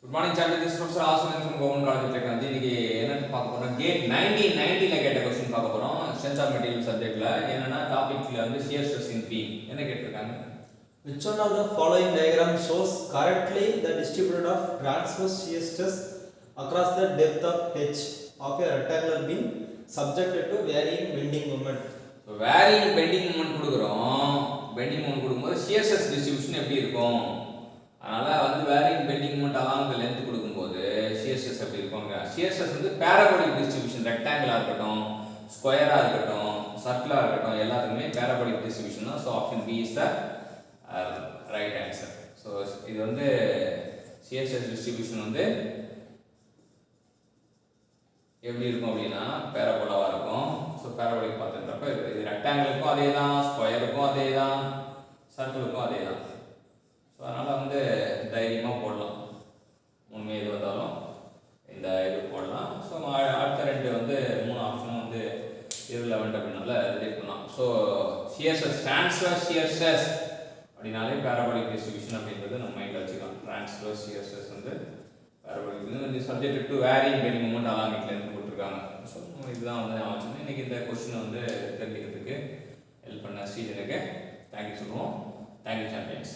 Good morning, champion. This is Professor Aswin from Government College of Technology. இன்னைக்கு என்னன்னு பார்க்க போறோம். கேட் 1990ல கேட்ட क्वेश्चन பார்க்க போறோம். ஸ்ட்ரென்த் ஆஃப் மெட்டீரியல் சப்ஜெக்ட்ல என்னன்னா டாபிக்ல வந்து shear stress in beam என்ன கேட்டிருக்காங்க? Which one of the following diagram shows correctly the distribution of transverse shear stress across the depth of H of a rectangular beam subjected to varying bending moment? So varying bending moment கொடுக்கிறோம். bending moment கொடுக்கும்போது shear stress distribution எப்படி இருக்கும்? அதனால வந்து varying bending moment along the length கொடுக்கும்போது shear stress எப்படி இருக்கும்ங்க? shear stress வந்து parabolic distribution rectangle இருக்கட்டும், square இருக்கட்டும், circular இருக்கட்டும் எல்லாத்துக்குமே parabolic distribution தான். So option B is the right answer. So இது வந்து shear stress distribution வந்து எப்படி இருக்கும் அப்படின்னா பேரபோலாவா இருக்கும். ஸோ பேரபோலிக் பார்த்துன்றப்ப இது ரெக்டாங்கிளுக்கும் அதே தான், ஸ்கொயருக்கும் அதே தான், சர்க்கிளுக்கும் அதே தான். ஸோ அதனால் வந்து தைரியமாக போடலாம். உண்மை எது வந்தாலும் இந்த இது போடலாம். ஸோ அடுத்த ரெண்டு வந்து 3 ஆப்ஷனும் வந்து irrelevant அப்படின்னால ரிஜெக்ட் பண்ணலாம். So shear stress transverse shear stress அப்படின்னாலே பேரபோலிக் டிஸ்ட்ரிபியூஷன் அப்படின்றது நம்ம மைண்டில் வச்சுக்கலாம். ட்ரான்ஸ்வர்ஸ் ஷியர் ஸ்ட்ரெஸ் வந்து parabolic subject to varying bending moment along இட்லேருந்து கொடுத்துருக்காங்க. ஸோ இதுதான் வந்து நான் வச்சுருந்தேன். இன்றைக்கி இந்த கொஸ்டினை வந்து தெரிஞ்சுக்கிறதுக்கு ஹெல்ப் பண்ண ஸ்ரீஜனுக்கு தேங்க்யூ சொல்லுவோம். Thank you champions.